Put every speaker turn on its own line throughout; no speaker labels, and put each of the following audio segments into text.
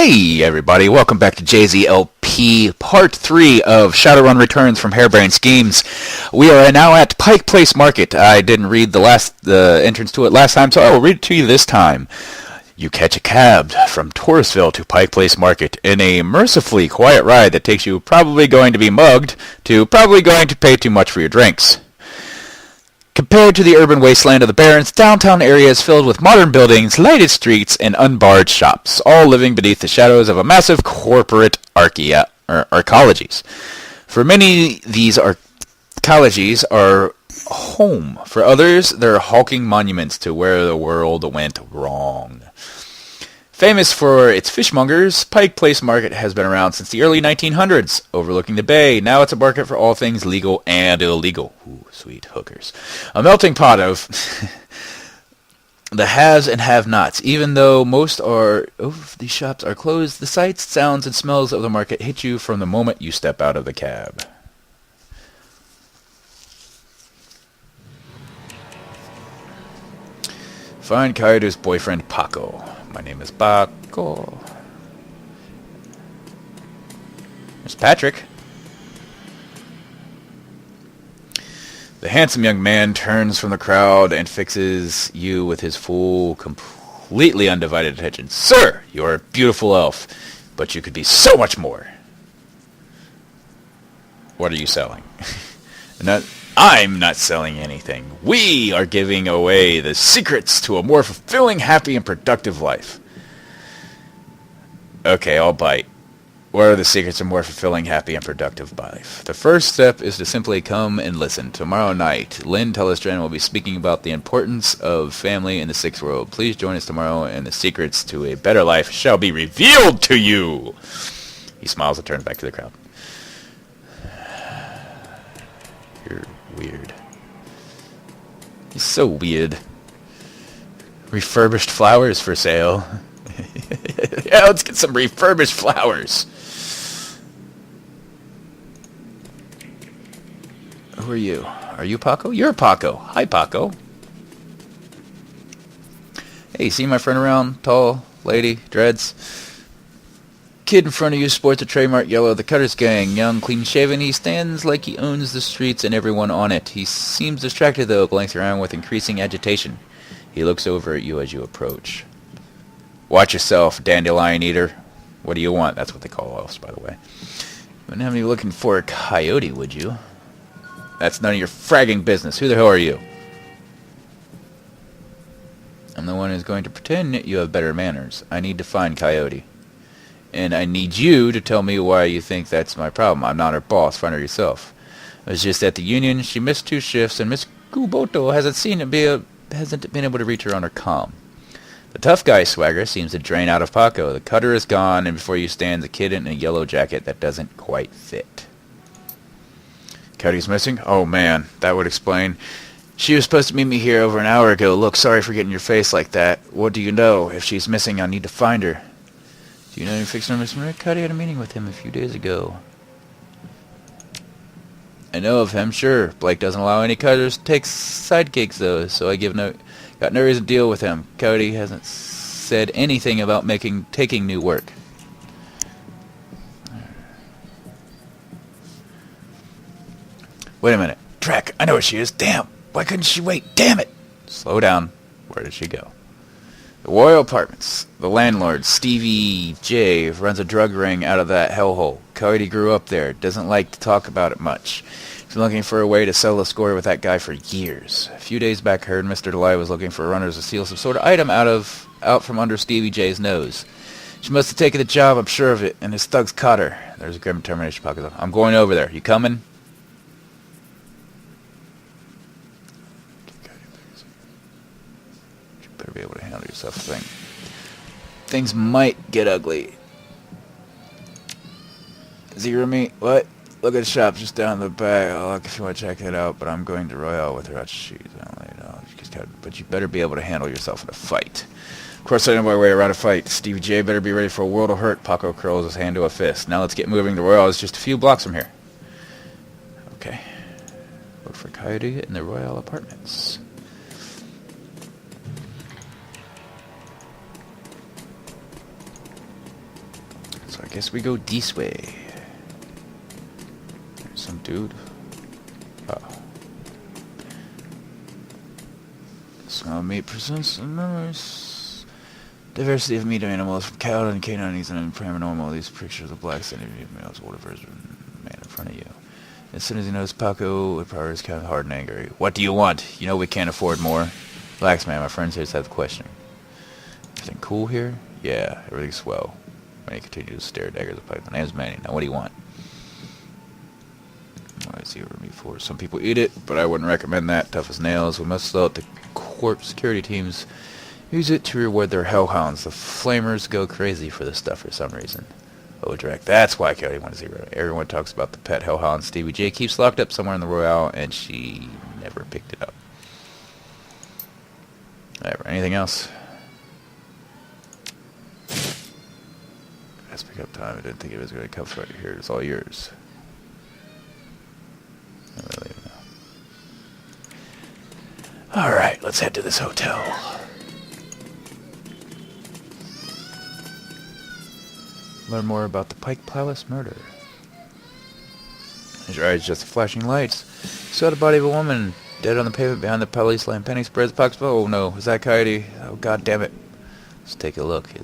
Hey everybody, welcome back to JZLP Part 3 of Shadowrun Returns from Hare-brained Schemes. We are now at Pike Place Market. I didn't read the entrance to it last time, so I will read it to you this time. You catch a cab from Touristville to Pike Place Market in a mercifully quiet ride that takes you probably going to be mugged to probably going to pay too much for your drinks. Compared to the urban wasteland of the Barrens, downtown area is filled with modern buildings, lighted streets, and unbarred shops, all living beneath the shadows of a massive corporate arcologies. For many, these arcologies are home. For others, they're hulking monuments to where the world went wrong. Famous for its fishmongers, Pike Place Market has been around since the early 1900s, overlooking the bay. Now it's a market for all things legal and illegal. Ooh, sweet hookers. A melting pot of the haves and have-nots. Even though most of these shops are closed, the sights, sounds, and smells of the market hit you from the moment you step out of the cab. Find Coyote's boyfriend, Paco. My name is Paco. There's Patrick. The handsome young man turns from the crowd and fixes you with his full, completely undivided attention. Sir, you're a beautiful elf, but you could be so much more. What are you selling? I'm not selling anything. We are giving away the secrets to a more fulfilling, happy, and productive life. Okay, I'll bite. What are the secrets of more fulfilling, happy, and productive life? The first step is to simply come and listen. Tomorrow night, Lynn Telestran will be speaking about the importance of family in the sixth world. Please join us tomorrow, and the secrets to a better life shall be revealed to you. He smiles and turns back to the crowd. You're weird. He's so weird. Refurbished flowers for sale. Yeah, let's get some refurbished flowers. Who are you? Are you Paco? You're Paco. Hi, Paco. Hey, see my friend around? Tall lady, dreads. Kid in front of you sports a trademark yellow, the Cutters Gang. Young, clean-shaven, he stands like he owns the streets and everyone on it. He seems distracted, though, glancing around with increasing agitation. He looks over at you as you approach. Watch yourself, dandelion eater. What do you want? That's what they call elves, by the way. You wouldn't have me looking for a coyote, would you? That's none of your fragging business. Who the hell are you? I'm the one who's going to pretend you have better manners. I need to find Coyote. And I need you to tell me why you think that's my problem. I'm not her boss. Find her yourself. I was just at the union. She missed 2 shifts, and Miss Kuboto hasn't been able to reach her on her comm. The tough guy swagger seems to drain out of Paco. The cutter is gone, and before you stands a kid in a yellow jacket that doesn't quite fit. Cody's missing? Oh, man. That would explain. She was supposed to meet me here over an hour ago. Look, sorry for getting your face like that. What do you know? If she's missing, I need to find her. Do you know you're fixing her, Mr. Rick? Cuddy had a meeting with him a few days ago. I know of him, sure. Blake doesn't allow any cutters to take sidekicks, though, so I got no reason to deal with him. Cody hasn't said anything about taking new work. Wait a minute. Trek, I know where she is. Damn. Why couldn't she wait? Damn it. Slow down. Where did she go? The Royal Apartments. The landlord, Stevie J, runs a drug ring out of that hellhole. Cody grew up there. Doesn't like to talk about it much. He's been looking for a way to settle a score with that guy for years. A few days back, I heard Mr. Delay was looking for runners to steal some sort of item out from under Stevie J's nose. She must have taken the job, I'm sure of it, and his thugs caught her. There's a grim determination pocket. I'm going over there. You coming? You better be able to handle yourself, Things might get ugly. Zero me? What? Look at the shop just down the back. I'll look if you want to check it out, but I'm going to Royale with her. But you better be able to handle yourself in a fight. Of course, I know my way around a fight. Stevie J better be ready for a world of hurt. Paco curls his hand to a fist. Now let's get moving. The Royale is just a few blocks from here. Okay. Look for Coyote in the Royale Apartments. So I guess we go this way. There's some dude. Oh. Small meat presents some memories. Diversity of meat animals from cow and canines and paranormal. These pictures of black standing males, whatever is man in front of you. As soon as he knows Paco, with power is kind of hard and angry. What do you want? You know we can't afford more. Relax, man. My friends here just have the question. Everything cool here? Yeah, everything's swell. When he continues to stare at daggers of pipe. My name's Manny. Now what do you want? I see over me before. Some people eat it, but I wouldn't recommend that. Tough as nails. We must let the corp security teams use it to reward their hellhounds. The flamers go crazy for this stuff for some reason. Oh, direct. That's why Coyote 1-0. Everyone talks about the pet hellhound. Stevie J keeps locked up somewhere in the Royale, and she never picked it up. Alright, anything else? Let's pick up time. I didn't think it was going to come right here. It's all yours. Alright, let's head to this hotel. Learn more about the Pike Palace murder. As your eyes just flashing lights. You saw the body of a woman dead on the pavement behind the police line. Penny spreads pox. Oh no, is that Coyote? Oh god damn it. Let's take a look. I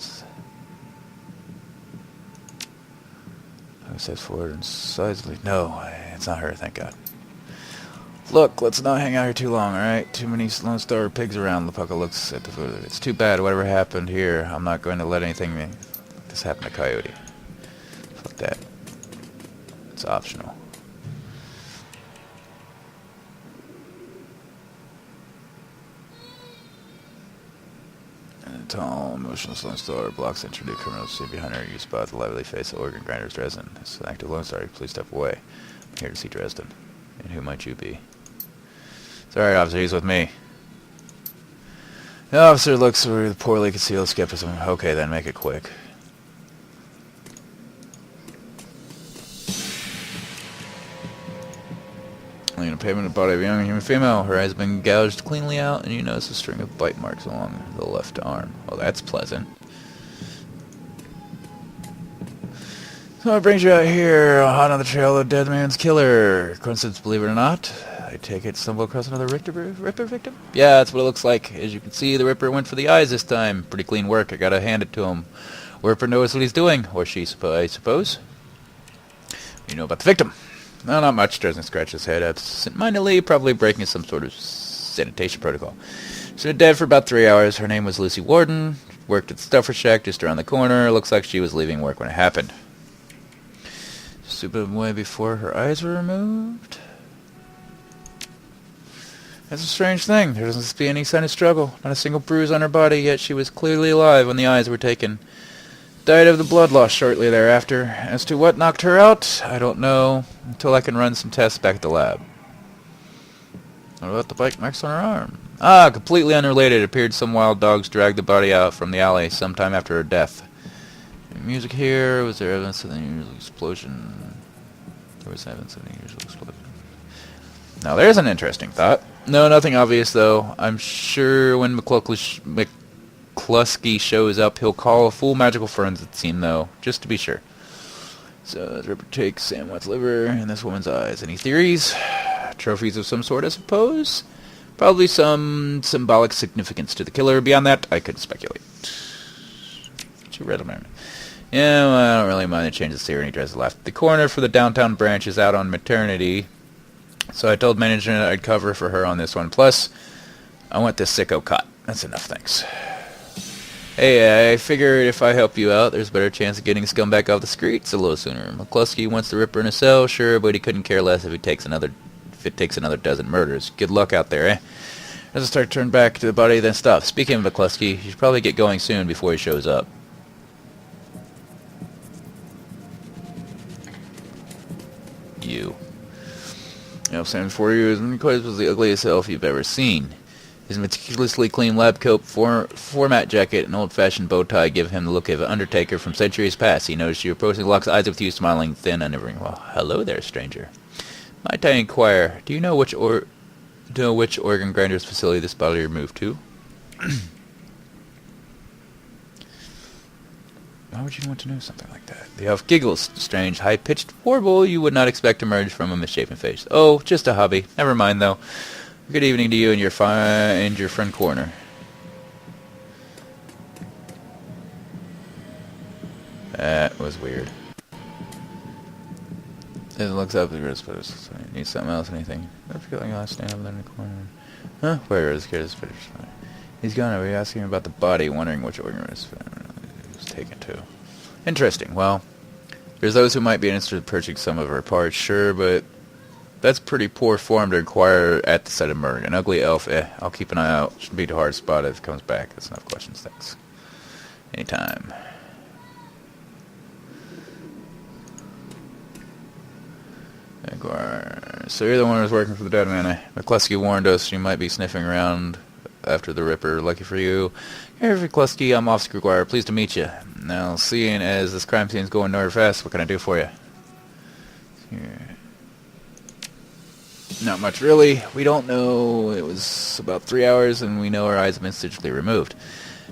steps forward and sizably. No, it's not her, thank god. Look, let's not hang out here too long, alright? Too many Lone Star pigs around. Lepucka looks at the foot of it. It's too bad, whatever happened here. I'm not going to let anything like this happen to Coyote. Fuck that. It's optional. And a tall, emotional Lone Star blocks entry to criminals seen behind her. You spot the lively face of organ grinders Dresden. It's an active Lone Star. Please step away. I'm here to see Dresden. And who might you be? It's alright, officer, he's with me. The officer looks with poorly concealed skepticism. Okay, then, make it quick. Laying on pavement, the body of a young human female. Her eyes have been gouged cleanly out, and you notice a string of bite marks along the left arm. Well, that's pleasant. So what brings you out here, hot on the trail of the dead man's killer? Coincidence, believe it or not. I take it stumble across another Ripper victim? Yeah, that's what it looks like. As you can see, the Ripper went for the eyes this time. Pretty clean work, I gotta hand it to him. Ripper knows what he's doing, or she, I suppose. You know about the victim? No, not much. Doesn't scratch his head absent-mindedly, probably breaking some sort of sanitation protocol. She's been dead for about 3 hours. Her name was Lucy Warden. Worked at the Stuffer Shack just around the corner. Looks like she was leaving work when it happened. Stupid way before her eyes were removed. That's a strange thing. There doesn't seem to be any sign of struggle. Not a single bruise on her body, yet she was clearly alive when the eyes were taken. Died of the blood loss shortly thereafter. As to what knocked her out, I don't know, until I can run some tests back at the lab. What about the bite marks on her arm? Ah, completely unrelated. It appeared some wild dogs dragged the body out from the alley sometime after her death. Music here. Was there evidence of the unusual explosion? There was evidence of the unusual explosion. Now there's an interesting thought. No, nothing obvious though. I'm sure when McCluskey shows up, he'll call a full magical forensic team though, just to be sure. So the Ripper takes Sam Watt's liver and this woman's eyes. Any theories? Trophies of some sort, I suppose? Probably some symbolic significance to the killer. Beyond that, I couldn't speculate. She read them. Yeah, well, I don't really mind the change of theory. He tries to laugh. The coroner for the downtown branch is out on maternity, so I told management I'd cover for her on this one. Plus, I want this sicko caught. That's enough, thanks. Hey, I figured if I help you out, there's a better chance of getting scumbag off the streets a little sooner. McCluskey wants the Ripper in a cell, sure, but he couldn't care less if it takes another dozen murders. Good luck out there, eh? As I start to turn back to the body, then stop. Speaking of McCluskey, you should probably get going soon before he shows up. You know, Sam for you is the ugliest elf you've ever seen. His meticulously clean lab coat, format jacket, and old-fashioned bow tie give him the look of an undertaker from centuries past. He noticed you approaching, locks eyes with you, smiling thin, unnerving. Well, hello there, stranger. Might I inquire, do you know which organ grinder's facility this body moved to? Why would you want to know something like that? The elf giggles. Strange, high-pitched warble you would not expect to emerge from a misshapen face. Oh, just a hobby. Never mind, though. Good evening to you and your friend Corner. That was weird. It looks up at the spitters. Need something else? Anything? I feel like I'll stand up there in the corner. Huh? Where is the spitters? He's gone over here asking about the body, wondering which organ it was taken to. Interesting. Well, there's those who might be interested in purchasing some of her parts, sure, but that's pretty poor form to inquire at the site of murder. An ugly elf, I'll keep an eye out. Shouldn't be too hard to spot if it comes back. That's enough questions, thanks. Anytime. So you're the one who's working for the dead man. McCluskey warned us you might be sniffing around after the Ripper. Lucky for you. Here, McCluskey, I'm Officer McGuire. Pleased to meet you. Now, seeing as this crime scene's going nowhere fast, what can I do for you? Here. Not much, really. We don't know. It was about 3 hours, and we know our eyes have been surgically removed.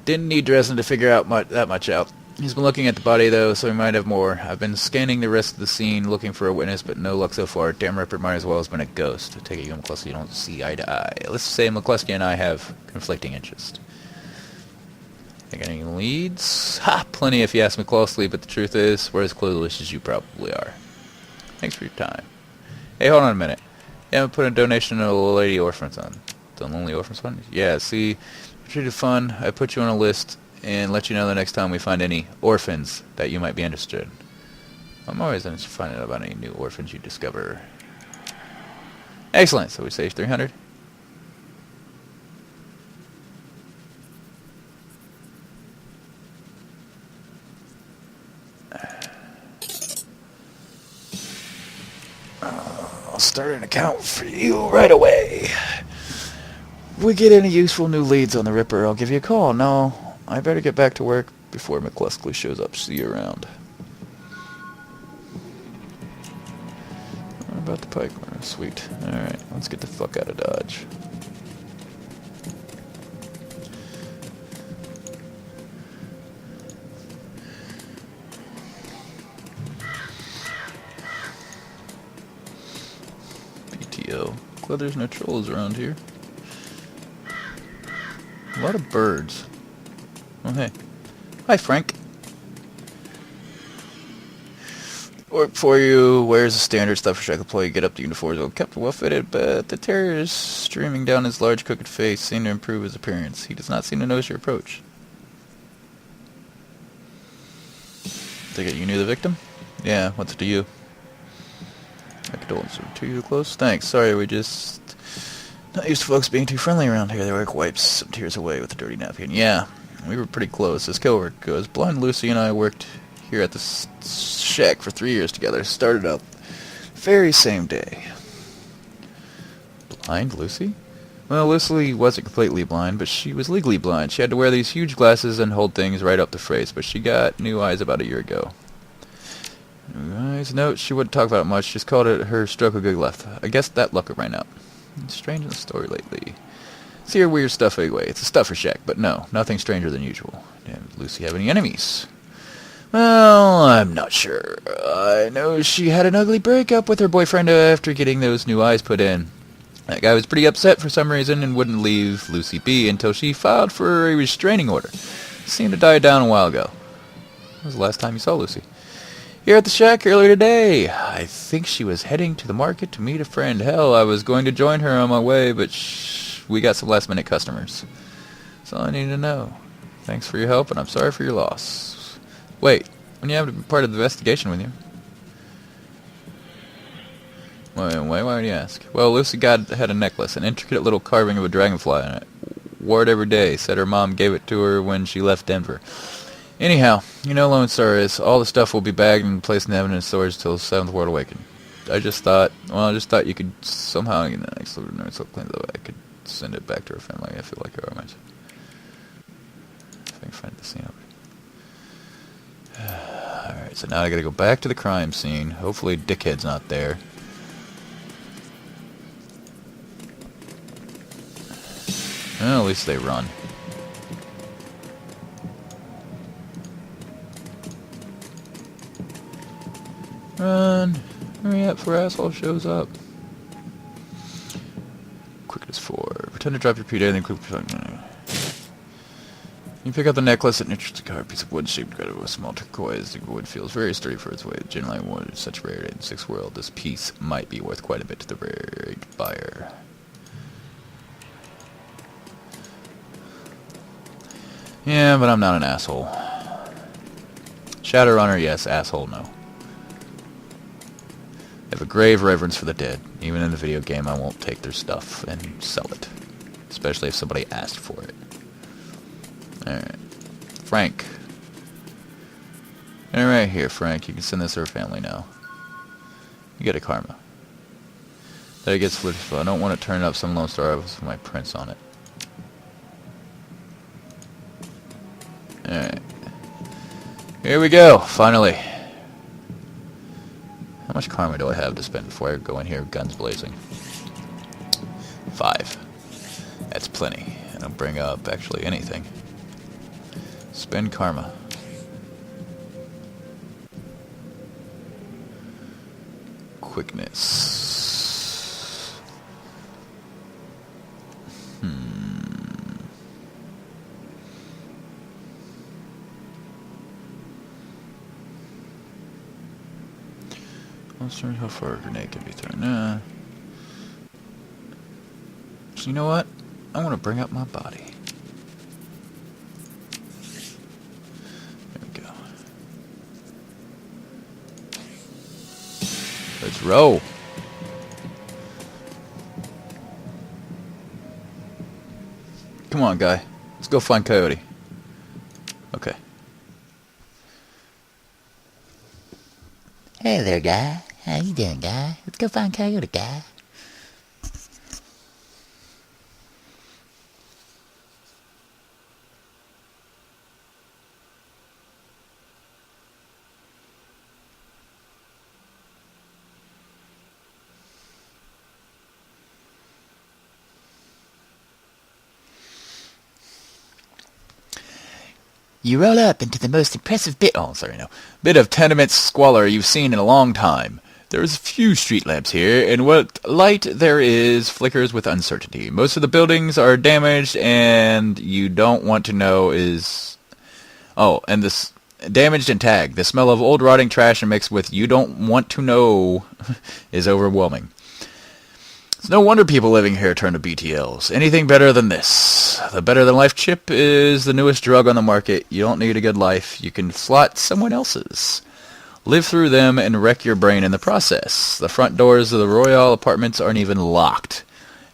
Didn't need dressing to figure out that much out. He's been looking at the body, though, so he might have more. I've been scanning the rest of the scene, looking for a witness, but no luck so far. Damn Ripper might as well have been a ghost. I take it you and McCluskey don't see eye to eye. Let's say McCluskey and I have conflicting interests. Think any leads? Ha! Plenty if you ask me closely, but the truth is, we're as clueless as you probably are. Thanks for your time. Hey, hold on a minute. Yeah, I'm putting a donation to a lady orphan fund. The Lonely Orphans Fund? Yeah, see, treated fun. I put you on a list and let you know the next time we find any orphans that you might be interested in. I'm always interested in finding out about any new orphans you discover. Excellent. So we save 300. I'll start an account for you right away. If we get any useful new leads on the Ripper, I'll give you a call. No, I better get back to work before McCluskey shows up. See you around. What about the pike? Sweet. Alright, let's get the fuck out of Dodge. PTO. Glad there's no trolls around here. A lot of birds. Oh, hey. Hi, Frank. Work for you. Wears the standard stuff for shack employee. Get up to uniforms. Well, kept well fitted, but the tears streaming down his large crooked face seem to improve his appearance. He does not seem to notice your approach. Take it you knew the victim? Yeah, what's it to you? My condolences are too close. Thanks. Sorry, we just not used to folks being too friendly around here. The work wipes some tears away with a dirty napkin. Yeah, we were pretty close. As co-work goes, Blind Lucy and I worked here at the shack for 3 years together. Started out very same day. Blind Lucy? Well, Lucy wasn't completely blind, but she was legally blind. She had to wear these huge glasses and hold things right up the face, but she got new eyes about a year ago. New eyes? No, she wouldn't talk about it much. Just called it her stroke of good luck. I guess that luck would right out. Strange in the story lately. See her weird stuff anyway. It's a stuffer shack, but no, nothing stranger than usual. Did Lucy have any enemies? Well, I'm not sure. I know she had an ugly breakup with her boyfriend after getting those new eyes put in. That guy was pretty upset for some reason and wouldn't leave Lucy be until she filed for a restraining order. Seemed to die down a while ago. When was the last time you saw Lucy? Here at the shack earlier today. I think she was heading to the market to meet a friend. Hell, I was going to join her on my way, but we got some last-minute customers. That's all I need to know. Thanks for your help, and I'm sorry for your loss. Wait, when you have to be part of the investigation with you? Why would you ask? Well, Lucy had a necklace, an intricate little carving of a dragonfly on it. Wore it every day. Said her mom gave it to her when she left Denver. Anyhow, you know Lone Star is. All the stuff will be bagged and placed in evidence storage till 7th World Awakening. I just thought you could somehow, next little nerd so clean though I could send it back to her family. I feel like I might. If I can find the scene over. Alright, so now I gotta go back to the crime scene. Hopefully Dickhead's not there. Well, at least they run. Run. Hurry up before asshole shows up. Quickness 4. Pretend to drop your PDA and then click... You pick up the necklace. It interests a card, piece of wood shaped together with small turquoise. The wood feels very sturdy for its weight. Generally, wood is such rarity in the 6th world. This piece might be worth quite a bit to the rare buyer. Yeah, but I'm not an asshole. Shadowrunner, yes. Asshole, no. I have a grave reverence for the dead. Even in the video game, I won't take their stuff and sell it. Especially if somebody asked for it. Alright. Frank. Alright, here, Frank. You can send this to her family now. You get a karma. That it gets flipped. I don't want to turn up some Lone Star with my prints on it. Alright. Here we go, finally. How much karma do I have to spend before I go in here guns blazing? 5. That's plenty. I don't bring up actually anything. Spend karma. Quickness. Let's learn how far a grenade can be thrown. So you know what? I want to bring up my body. There we go. Let's roll. Come on, guy. Let's go find Coyote. Okay.
Hey there, guy. How you doing, guy? Let's go find Coyote, guy.
You roll up into the most impressive bit of tenement squalor you've seen in a long time. There's a few street lamps here, and what light there is flickers with uncertainty. Most of the buildings are damaged, and you don't want to know is... Oh, and this damaged and tagged. The smell of old rotting trash and mixed with you don't want to know is overwhelming. It's no wonder people living here turn to BTLs. Anything better than this. The better than life chip is the newest drug on the market. You don't need a good life. You can slot someone else's. Live through them and wreck your brain in the process. The front doors of the Royale apartments aren't even locked.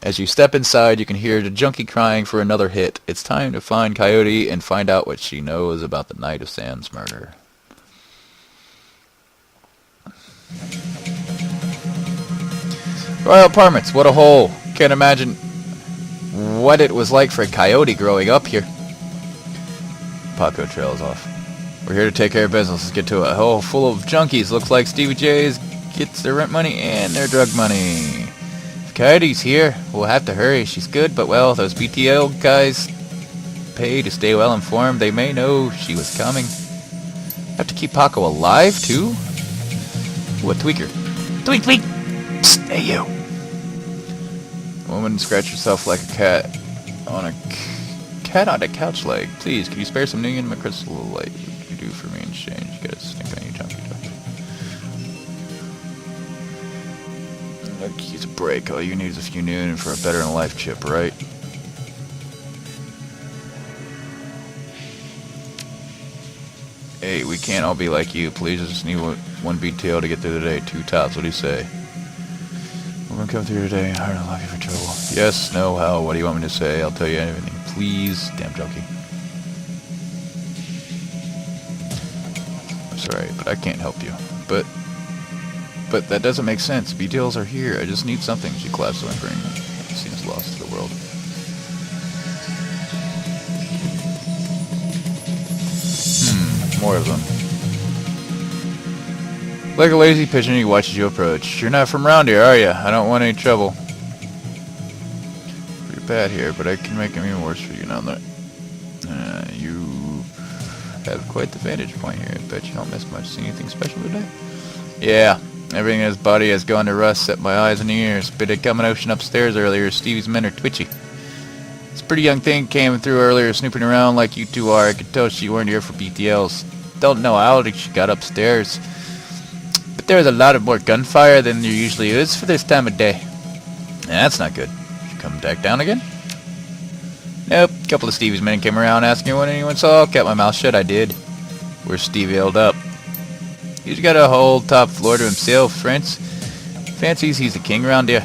As you step inside, you can hear the junkie crying for another hit. It's time to find Coyote and find out what she knows about the night of Sam's murder. Royal Apartments, what a hole. Can't imagine what it was like for a coyote growing up here. Paco trails off. We're here to take care of business. Let's get to it. A hole full of junkies. Looks like Stevie J's gets their rent money and their drug money. If Coyote's here, we'll have to hurry. She's good, but well, those BTL guys pay to stay well informed. They may know she was coming. Have to keep Paco alive, too? What tweaker? Tweak, tweak! Psst, hey, you. A woman scratched herself like a cat on a couch leg. Please, could you spare some New my crystal light? What could you do for me in exchange? You gotta stink on you, junkie. Look, use a break. All you need is a few noon for a better in life chip, right? Hey, we can't all be like you. Please, I just need one BTL to get through the day. 2 tops. What do you say? We're gonna come through today and hard to lock you for trouble. Yes, no, how? What do you want me to say? I'll tell you anything. Please, damn junkie. I'm sorry, but I can't help you. But that doesn't make sense. BTLs are here. I just need something. She collapsed on my brain. It seems lost to the world. More of them. Like a lazy pigeon, he watches you approach. You're not from around here, are you? I don't want any trouble. Pretty bad here, but I can make it even worse for you now that you have quite the vantage point here. I bet you don't miss much. See anything special today? Yeah, everything in his body has gone to rust except my eyes and ears. But it coming ocean upstairs earlier. Stevie's men are twitchy. This pretty young thing came through earlier snooping around like you two are. I could tell she weren't here for BTLs. Don't know how she got upstairs. But there was a lot of more gunfire than there usually is for this time of day. Yeah, that's not good. She come back down again? Nope. A couple of Stevie's men came around asking what anyone saw. Kept my mouth shut, I did. Where's Stevie held up? He's got a whole top floor to himself, friends. Fancies he's the king around here.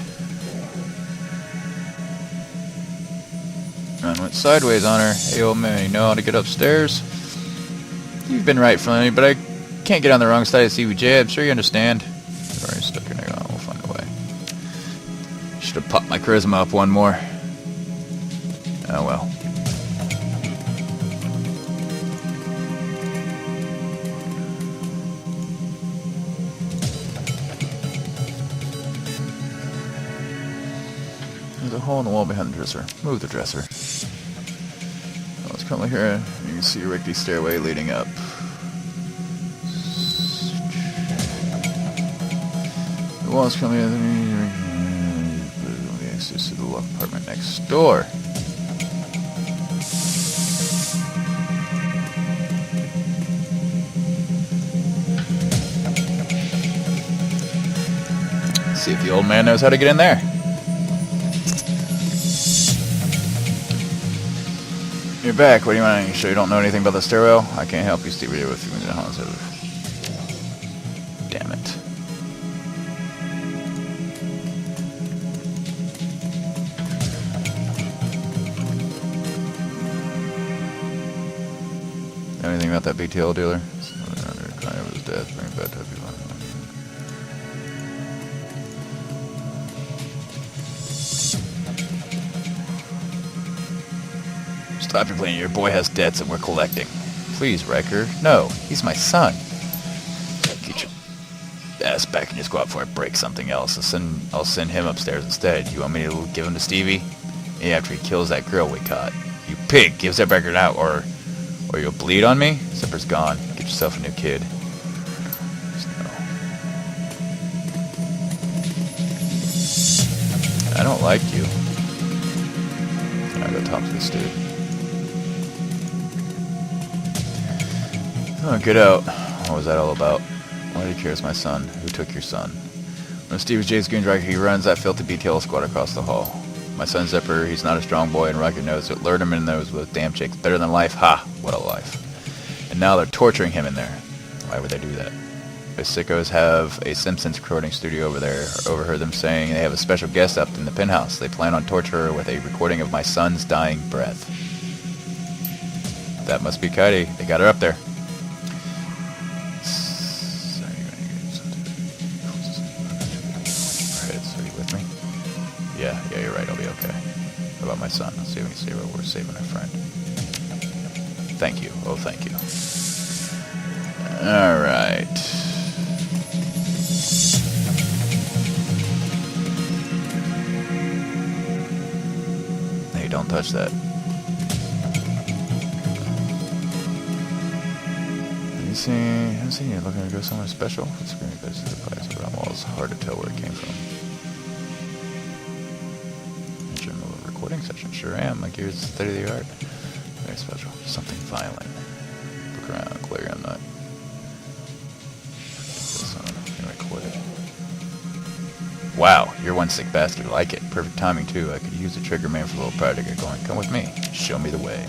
Run went sideways on her. Hey, old man, you know how to get upstairs? You've been right, Flemmy, but I can't get on the wrong side of CVJ. I'm sure you understand. Sorry, stuck her nigga on. We'll find a way. Should have popped my charisma up one more. Oh well. There's a hole in the wall behind the dresser. Move the dresser. Oh, it's currently here. You can see a rickety stairway leading up. The wall's coming in. The access to the locked apartment next door. See if the old man knows how to get in there. You're back. What do you want? You sure you don't know anything about the stairwell? I can't help you, Stevie. With you. Damn it. Know anything about that BTL dealer? Crying over his death. Bring bad type people. Stop your playing. Your boy has debts and we're collecting. Please, Riker. No, he's my son. Get your ass back and just go out before I break something else. I'll send him upstairs instead. You want me to give him to Stevie? Yeah, after he kills that girl we caught. You pig! Give that record out or you'll bleed on me? Zipper's gone. Get yourself a new kid. I don't like you. I gotta talk to this dude. Oh, get out. What was that all about? Why do you care? It's my son. Who took your son? When Steve J's Green Dragon, he runs that filthy BTL squad across the hall. My son Zipper, he's not a strong boy and Rocket knows it. Lured him in those with damn chicks. Better than life. Ha! What a life. And now they're torturing him in there. Why would they do that? The sickos have a Simpsons recording studio over there. I overheard them saying they have a special guest up in the penthouse. They plan on torture her with a recording of my son's dying breath. That must be Katie. They got her up there. Yeah, you're right. I'll be okay. What about my son? Let's see if we can save her. We're saving our friend. Thank you. Oh, thank you. All right. Hey, don't touch that. Have you seen you looking to go somewhere special? It's screen goes to the place around walls. Hard to tell where it came from. Recording session. Sure am. My gear's state of the art. Very special. Something violent. Look around. Clear. I'm not. Wow, you're one sick bastard. I like it. Perfect timing too. I could use a trigger man for a little pride to get going. Come with me. Show me the way.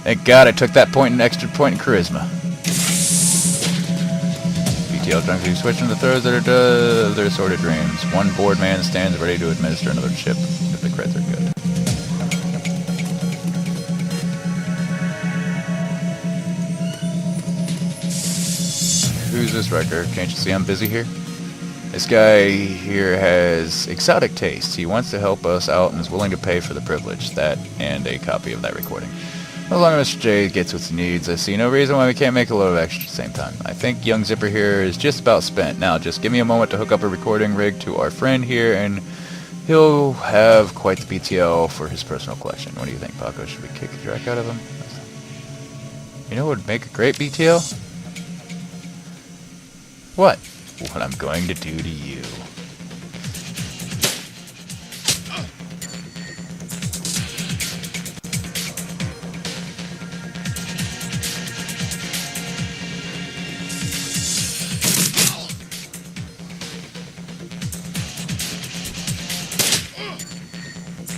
Thank God I took that point and extra point in charisma. BTL drunks who switch into the throws that are their sordid dreams. One bored man stands ready to administer another chip if the creds are good. Who's this wrecker? Can't you see I'm busy here? This guy here has exotic tastes. He wants to help us out and is willing to pay for the privilege. That and a copy of that recording. As long as Mr. J gets what he needs, I see no reason why we can't make a load of extra at the same time. I think young Zipper here is just about spent. Now, just give me a moment to hook up a recording rig to our friend here, and he'll have quite the BTL for his personal collection. What do you think, Paco? Should we kick the track out of him? You know what would make a great BTL? What? what I'm going to do to you.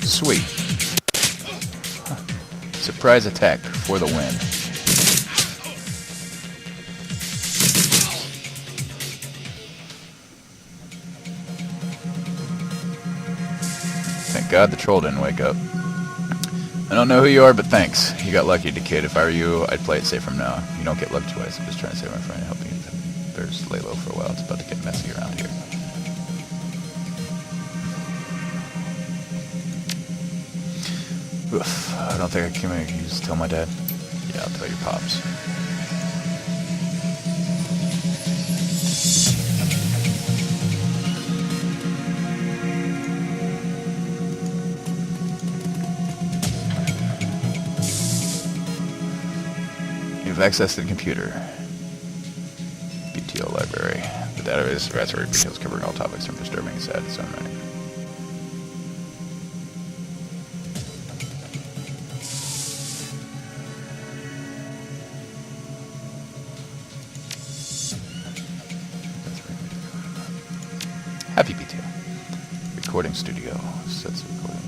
Sweet. Huh. Surprise attack for the win. Thank God the troll didn't wake up. I don't know who you are, but thanks. You got lucky, kid. If I were you, I'd play it safe from now. You don't get lucky twice. I'm just trying to save my friend and help you. Bears lay low for a while. It's about to get messy around here. Oof. I don't think I can make you just tell my dad. Yeah, I'll tell your pops. You've accessed the computer. BTL library. The database repository begins covering all topics from disturbing and sad to so many. Happy BTL. Recording studio. Sets of recording.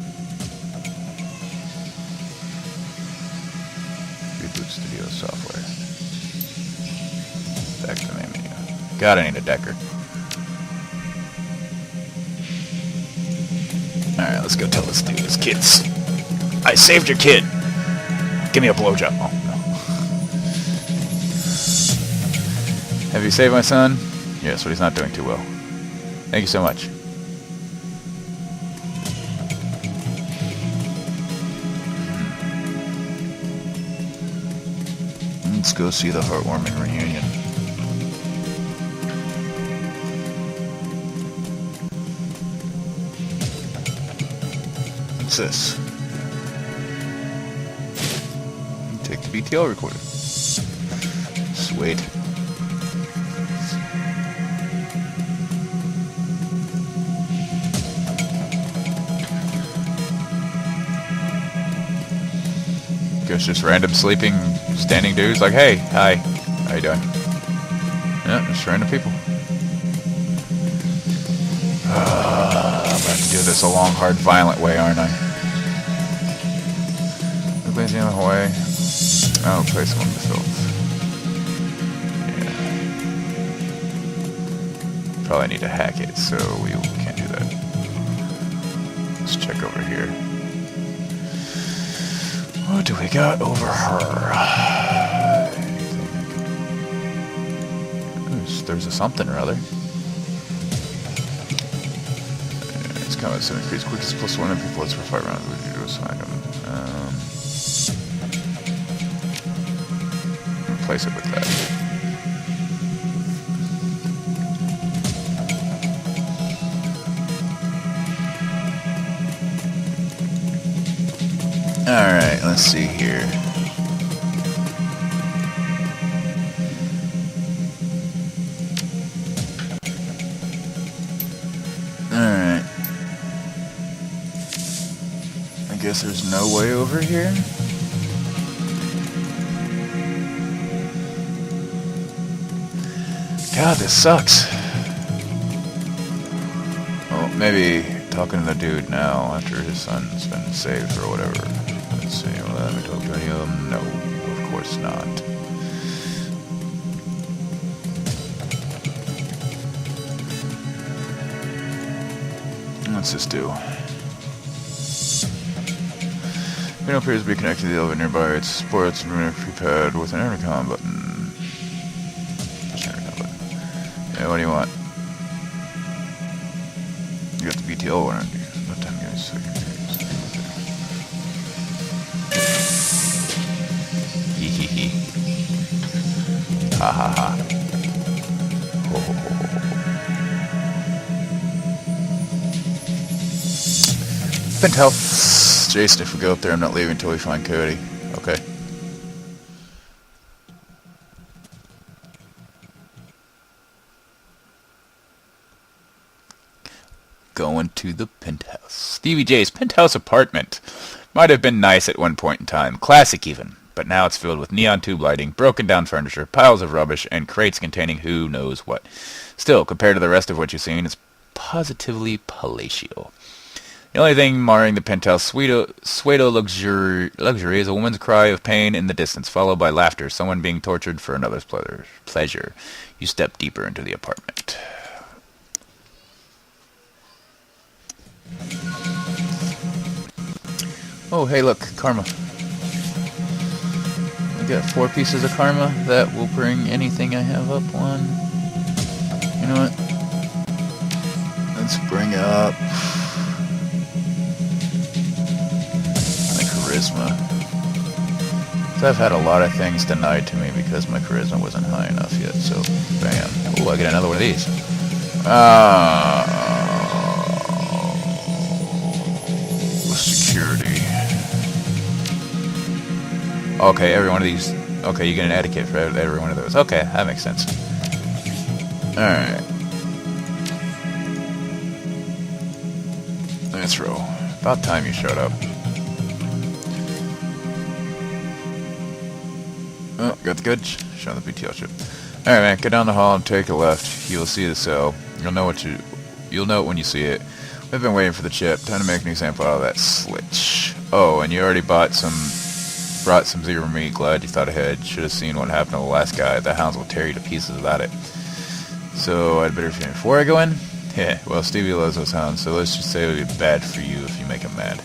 Reboot studio software. Back to the main menu. God, I need a decker. Alright, let's go tell this dude, his kids. I saved your kid. Give me a blowjob. Oh, no. Have you saved my son? Yes, but he's not doing too well. Thank you so much. Let's go see the heartwarming reunion. What's this? Take the BTL recorder. Sweet. Guess just random sleeping, standing dudes like, hey, hi, how you doing? Yeah, just random people. I'm about to do this a long, hard, violent way, aren't I? Nobody's in the way. I'll place them on the field. Yeah. Probably need to hack it, so we can't do that. Let's check over here. What do we got over her? There's a something or other. It's kind of some increased quickness plus 1 MP bullets for 5 rounds. We can do a item. Replace it with that. Alright, let's see here. Alright. I guess there's no way over here? God, this sucks. Well, maybe talking to the dude now after his son's been saved or whatever. Let's see, well, let me talk to any of them. No, of course not. What's this do? It appears to be connected to the elevator nearby. It's sports keypad with an intercom button. Just an intercom button. Yeah, what do you want? You got the BTL one. What time guys? Hee. Ha ha ha. Ho ho ho ho. Penthouse. Jason, if we go up there, I'm not leaving until we find Cody. Okay. going to the penthouse. Stevie J's penthouse apartment. Might have been nice at one point in time, classic even, but now it's filled with neon tube lighting, broken down furniture, piles of rubbish, and crates containing who knows what. Still, compared to the rest of what you've seen, it's positively palatial. The only thing marring the penthouse pseudo luxury is a woman's cry of pain in the distance, followed by laughter, someone being tortured for another's pleasure. You step deeper into the apartment. Oh, hey, look, karma. I got 4 pieces of karma. That will bring anything I have up 1. You know what? Let's bring up my charisma. So I've had a lot of things denied to me because my charisma wasn't high enough yet. So, bam. Oh, I get another one of these. Security. Okay, every one of these. Okay, you get an etiquette for every one of those. Okay, that makes sense. Alright. Let's roll. About time you showed up. Oh, got the goods. Show the BTL ship. Alright, man, go down the hall and take a left. You'll see the cell. You'll know it when you see it. We've been waiting for the chip. Time to make an example out of that slitch. Oh, and you already brought some zero meat. Glad you thought ahead. Should have seen what happened to the last guy. The hounds will tear you to pieces without it. So I'd better finish before I go in? Yeah, well, Stevie loves those hounds, so let's just say it would be bad for you if you make him mad.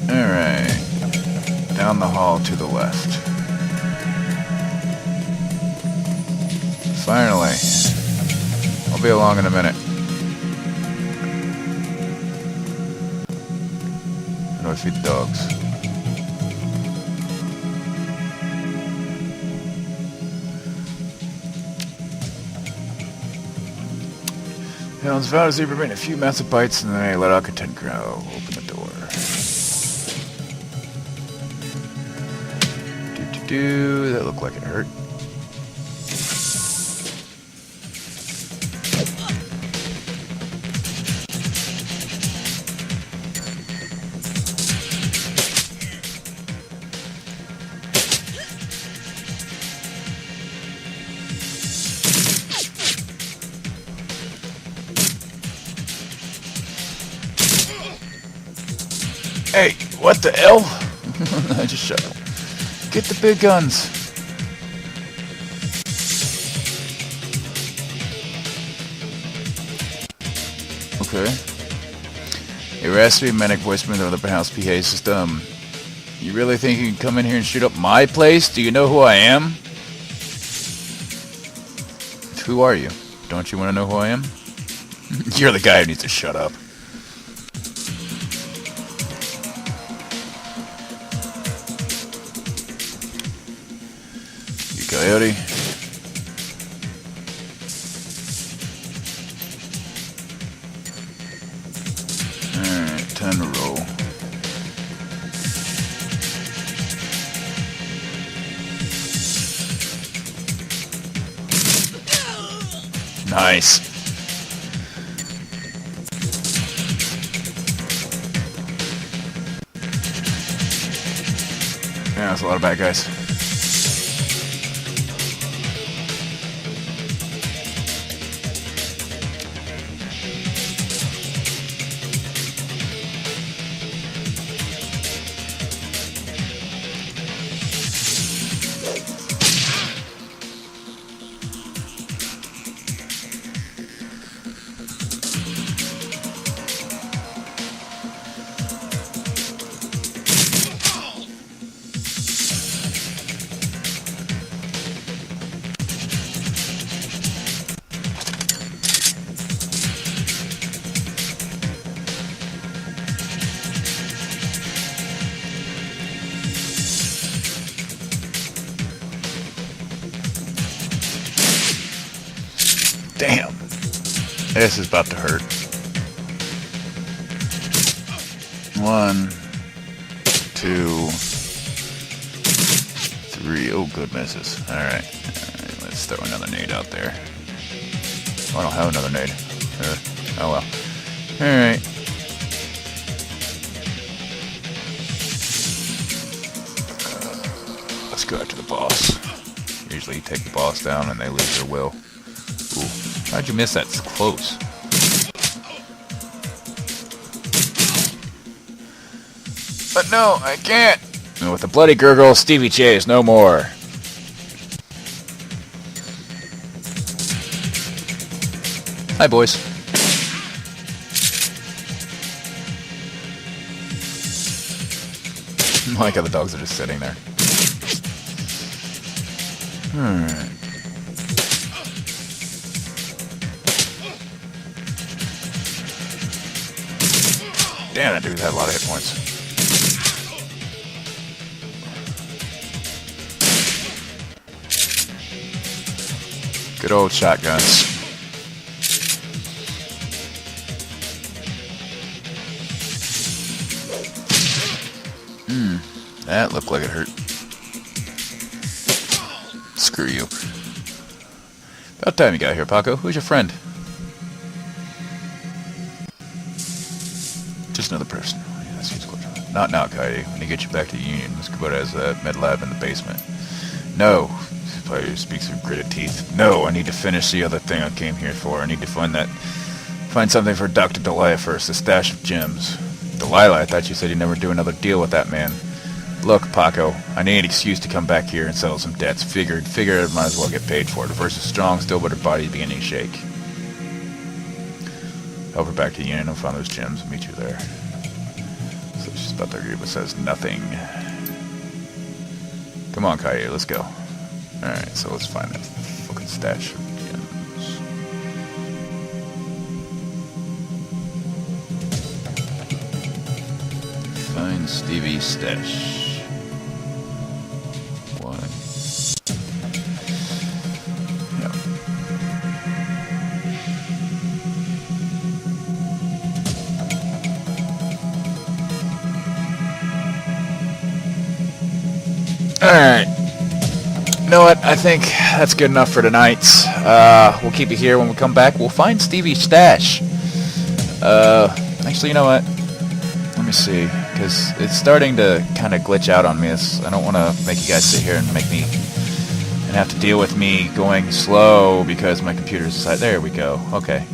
Alright. Down the hall to the left. Finally. I'll be along in a minute. How do I feed the dogs? Hounds vow to zebra bait a few massive bites and then they let out content growl. Open the door. That looked like it hurt. Hey, what the hell? I just shut up. Get the big guns. Okay. A raspy manic voicemail of the house PA system. You really think you can come in here and shoot up my place? Do you know who I am? Who are you? Don't you want to know who I am? You're the guy who needs to shut up. Coyote. Alright, time to roll. Nice. Yeah, that's a lot of bad guys. Damn. This is about to hurt. 1, 2, 3. Oh, good misses. Alright. Let's throw another nade out there. Oh, I don't have another nade. Oh well. Alright. Let's go after the boss. Usually you take the boss down and they lose their will. Ooh. How'd you miss that? It's close. But no, I can't! And with the bloody gurgle, Stevie J is no more. Hi, boys. I like how the dogs are just sitting there. Alright. Damn, that dude had a lot of hit points. Good old shotguns. That looked like it hurt. Screw you. About time you got here, Paco. Who's your friend? Just another person. Yeah, that seems close. Not now, Coyote. When you get you back to the Union, let's go to that med lab in the basement. No. Player speaks through gritted teeth. No, I need to finish the other thing I came here for. I need to find something for Dr. Delilah first, a stash of gems. Delilah, I thought you said you'd never do another deal with that man. Look, Paco, I need an excuse to come back here and settle some debts. Figured I might as well get paid for it. The verse is strong still, but her body's beginning to shake. Help her back to the Union and find those gems and meet you there. So she's about to agree, but says nothing. Come on, Coyote, let's go. Alright, so let's find that fucking stash of gems. Find Stevie's stash. Alright. You know what? I think that's good enough for tonight. We'll keep it here. When we come back, we'll find Stevie's stash. Actually, you know what? Let me see. Because it's starting to kind of glitch out on me. I don't want to make you guys sit here and have to deal with me going slow because my computer's aside. There we go. Okay.